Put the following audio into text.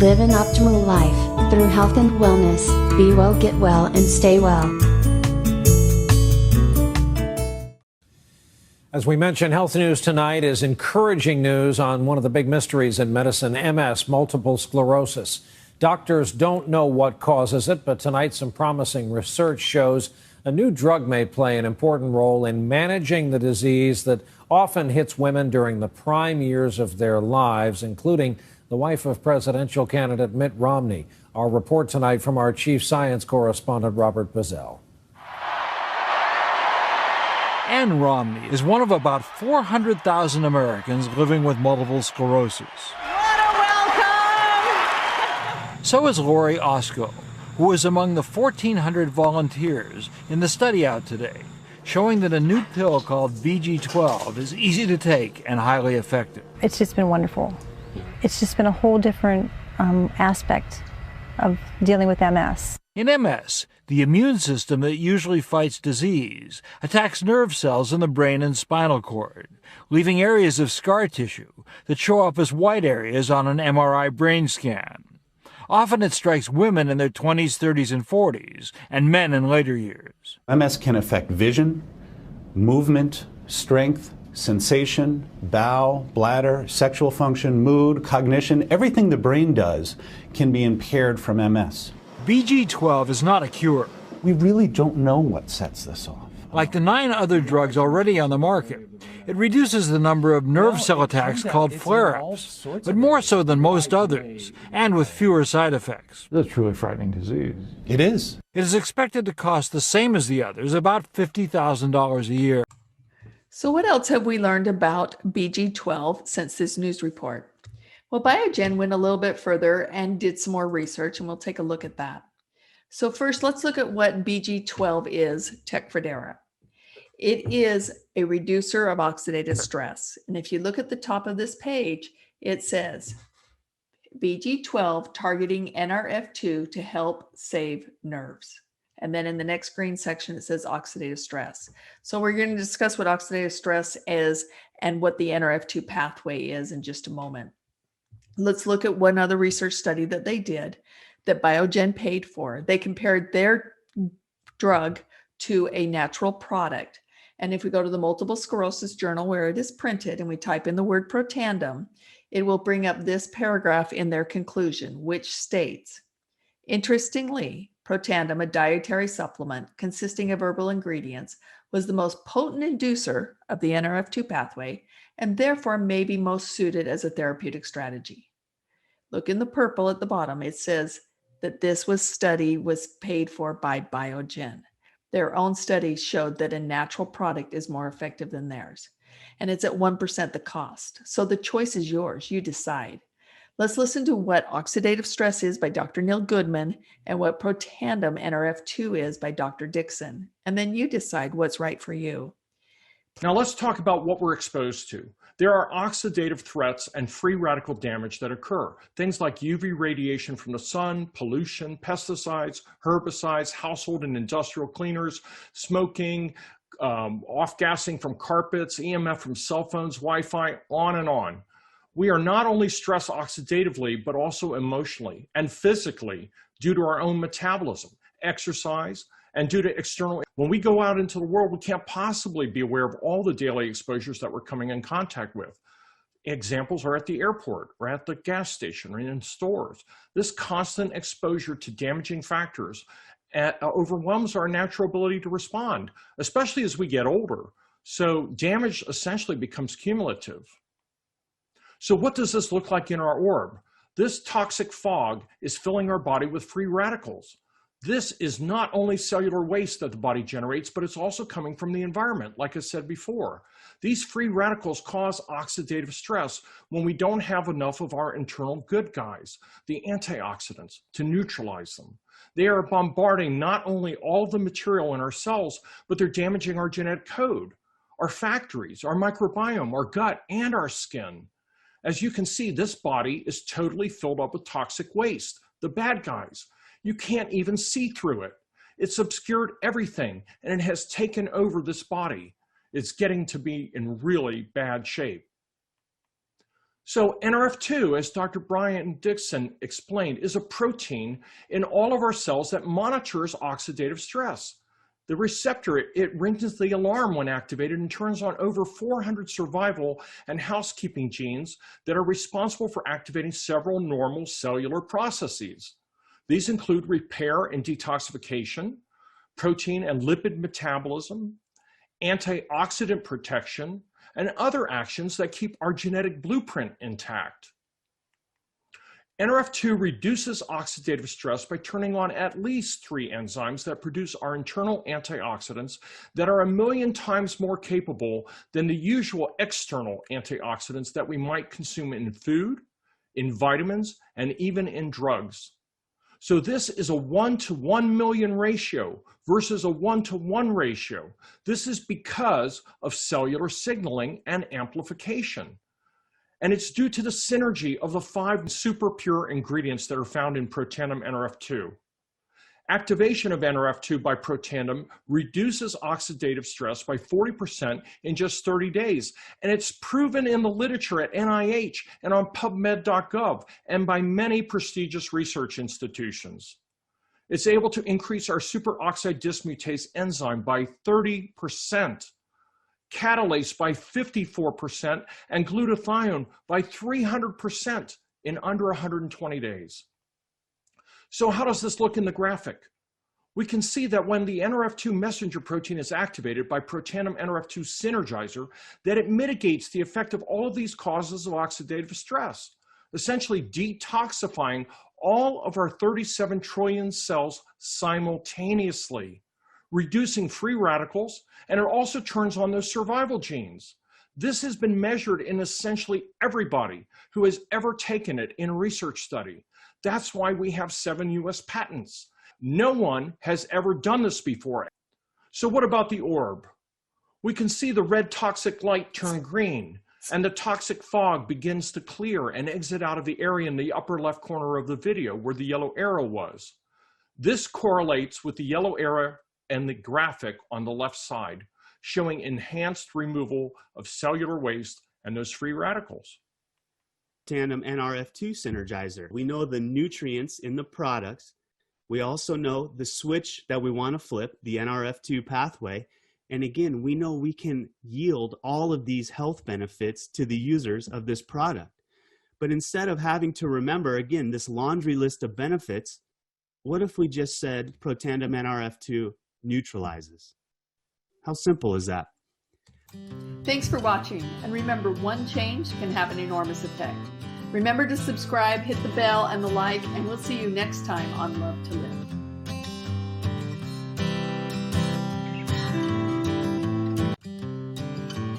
Live an optimal life, through health and wellness. Be well, get well, and stay well. As we mentioned, health news tonight is encouraging news on one of the big mysteries in medicine, MS, multiple sclerosis. Doctors don't know what causes it, but tonight some promising research shows a new drug may play an important role in managing the disease that often hits women during the prime years of their lives, including the wife of presidential candidate Mitt Romney. Our report tonight from our chief science correspondent, Robert Bazell. Ann Romney is one of about 400,000 Americans living with multiple sclerosis. What a welcome! So is Lori Osco, who is among the 1,400 volunteers in the study out today, showing that a new pill called BG12 is easy to take and highly effective. It's just been wonderful. It's just been a whole different aspect of dealing with MS. In MS, the immune system that usually fights disease attacks nerve cells in the brain and spinal cord, leaving areas of scar tissue that show up as white areas on an MRI brain scan. Often it strikes women in their 20s, 30s, and 40s, and men in later years. MS can affect vision, movement, strength, sensation, bowel, bladder, sexual function, mood, cognition. Everything the brain does can be impaired from MS. BG12 is not a cure. We really don't know what sets this off. Like the 9 other drugs already on the market, it reduces the number of nerve cell attacks called flare-ups, but more so than most others, and with fewer side effects. It's a truly frightening disease. It is. It is expected to cost the same as the others, about $50,000 a year. So what else have we learned about BG12 since this news report? Well, Biogen went a little bit further and did some more research, and we'll take a look at that. So first, let's look at what BG12 is, Tecfidera. It is a reducer of oxidative stress. And if you look at the top of this page, it says BG12 targeting Nrf2 to help save nerves. And then in the next green section, it says oxidative stress. So we're going to discuss what oxidative stress is and what the Nrf2 pathway is in just a moment. Let's look at one other research study that they did that Biogen paid for. They compared their drug to a natural product. And if we go to the Multiple Sclerosis Journal where it is printed and we type in the word Protandim, it will bring up this paragraph in their conclusion, which states, interestingly, Protandim, a dietary supplement consisting of herbal ingredients, was the most potent inducer of the Nrf2 pathway and therefore may be most suited as a therapeutic strategy. Look in the purple at the bottom. It says that this study was paid for by Biogen. Their own study showed that a natural product is more effective than theirs. And it's at 1% the cost. So the choice is yours. You decide. Let's listen to what oxidative stress is by Dr. Neil Goodman and what Protandim Nrf2 is by Dr. Dixon. And then you decide what's right for you. Now let's talk about what we're exposed to. There are oxidative threats and free radical damage that occur. Things like UV radiation from the sun, pollution, pesticides, herbicides, household and industrial cleaners, smoking, off-gassing from carpets, EMF from cell phones, Wi-Fi, on and on. We are not only stressed oxidatively, but also emotionally and physically due to our own metabolism, exercise, and due to external. When we go out into the world, we can't possibly be aware of all the daily exposures that we're coming in contact with. Examples are at the airport, or at the gas station, or in stores. This constant exposure to damaging factors overwhelms our natural ability to respond, especially as we get older. So damage essentially becomes cumulative. So what does this look like in our orb? This toxic fog is filling our body with free radicals. This is not only cellular waste that the body generates, but it's also coming from the environment, like I said before. These free radicals cause oxidative stress when we don't have enough of our internal good guys, the antioxidants, to neutralize them. They are bombarding not only all the material in our cells, but they're damaging our genetic code, our factories, our microbiome, our gut, and our skin. As you can see, this body is totally filled up with toxic waste, the bad guys. You can't even see through it. It's obscured everything, and it has taken over this body. It's getting to be in really bad shape. So Nrf2, as Dr. Brian Dixon explained, is a protein in all of our cells that monitors oxidative stress. The receptor, it rings the alarm when activated and turns on over 400 survival and housekeeping genes that are responsible for activating several normal cellular processes. These include repair and detoxification, protein and lipid metabolism, antioxidant protection, and other actions that keep our genetic blueprint intact. Nrf2 reduces oxidative stress by turning on at least 3 enzymes that produce our internal antioxidants that are 1,000,000 times more capable than the usual external antioxidants that we might consume in food, in vitamins, and even in drugs. So this is a 1 to 1,000,000 ratio versus a 1 to 1 ratio. This is because of cellular signaling and amplification. And it's due to the synergy of the 5 super pure ingredients that are found in Protandim Nrf2. Activation of Nrf2 by Protandim reduces oxidative stress by 40% in just 30 days. And it's proven in the literature at NIH and on PubMed.gov and by many prestigious research institutions. It's able to increase our superoxide dismutase enzyme by 30%. Catalase by 54%, and glutathione by 300% in under 120 days. So how does this look in the graphic? We can see that when the Nrf2 messenger protein is activated by Protandim Nrf2 synergizer, that it mitigates the effect of all of these causes of oxidative stress, essentially detoxifying all of our 37 trillion cells simultaneously, reducing free radicals, and it also turns on those survival genes. This has been measured in essentially everybody who has ever taken it in a research study. That's why we have 7 US patents. No one has ever done this before. So what about the orb? We can see the red toxic light turn green, and the toxic fog begins to clear and exit out of the area in the upper left corner of the video where the yellow arrow was. This correlates with the yellow arrow and the graphic on the left side, showing enhanced removal of cellular waste and those free radicals. Protandim Nrf2 synergizer. We know the nutrients in the products. We also know the switch that we want to flip, the Nrf2 pathway. And again, we know we can yield all of these health benefits to the users of this product. But instead of having to remember, again, this laundry list of benefits, what if we just said Protandim Nrf2 neutralizes? How simple is that? Thanks for watching, and remember, one change can have an enormous effect. Remember to subscribe, hit the bell and the like, and we'll see you next time on Love to Live.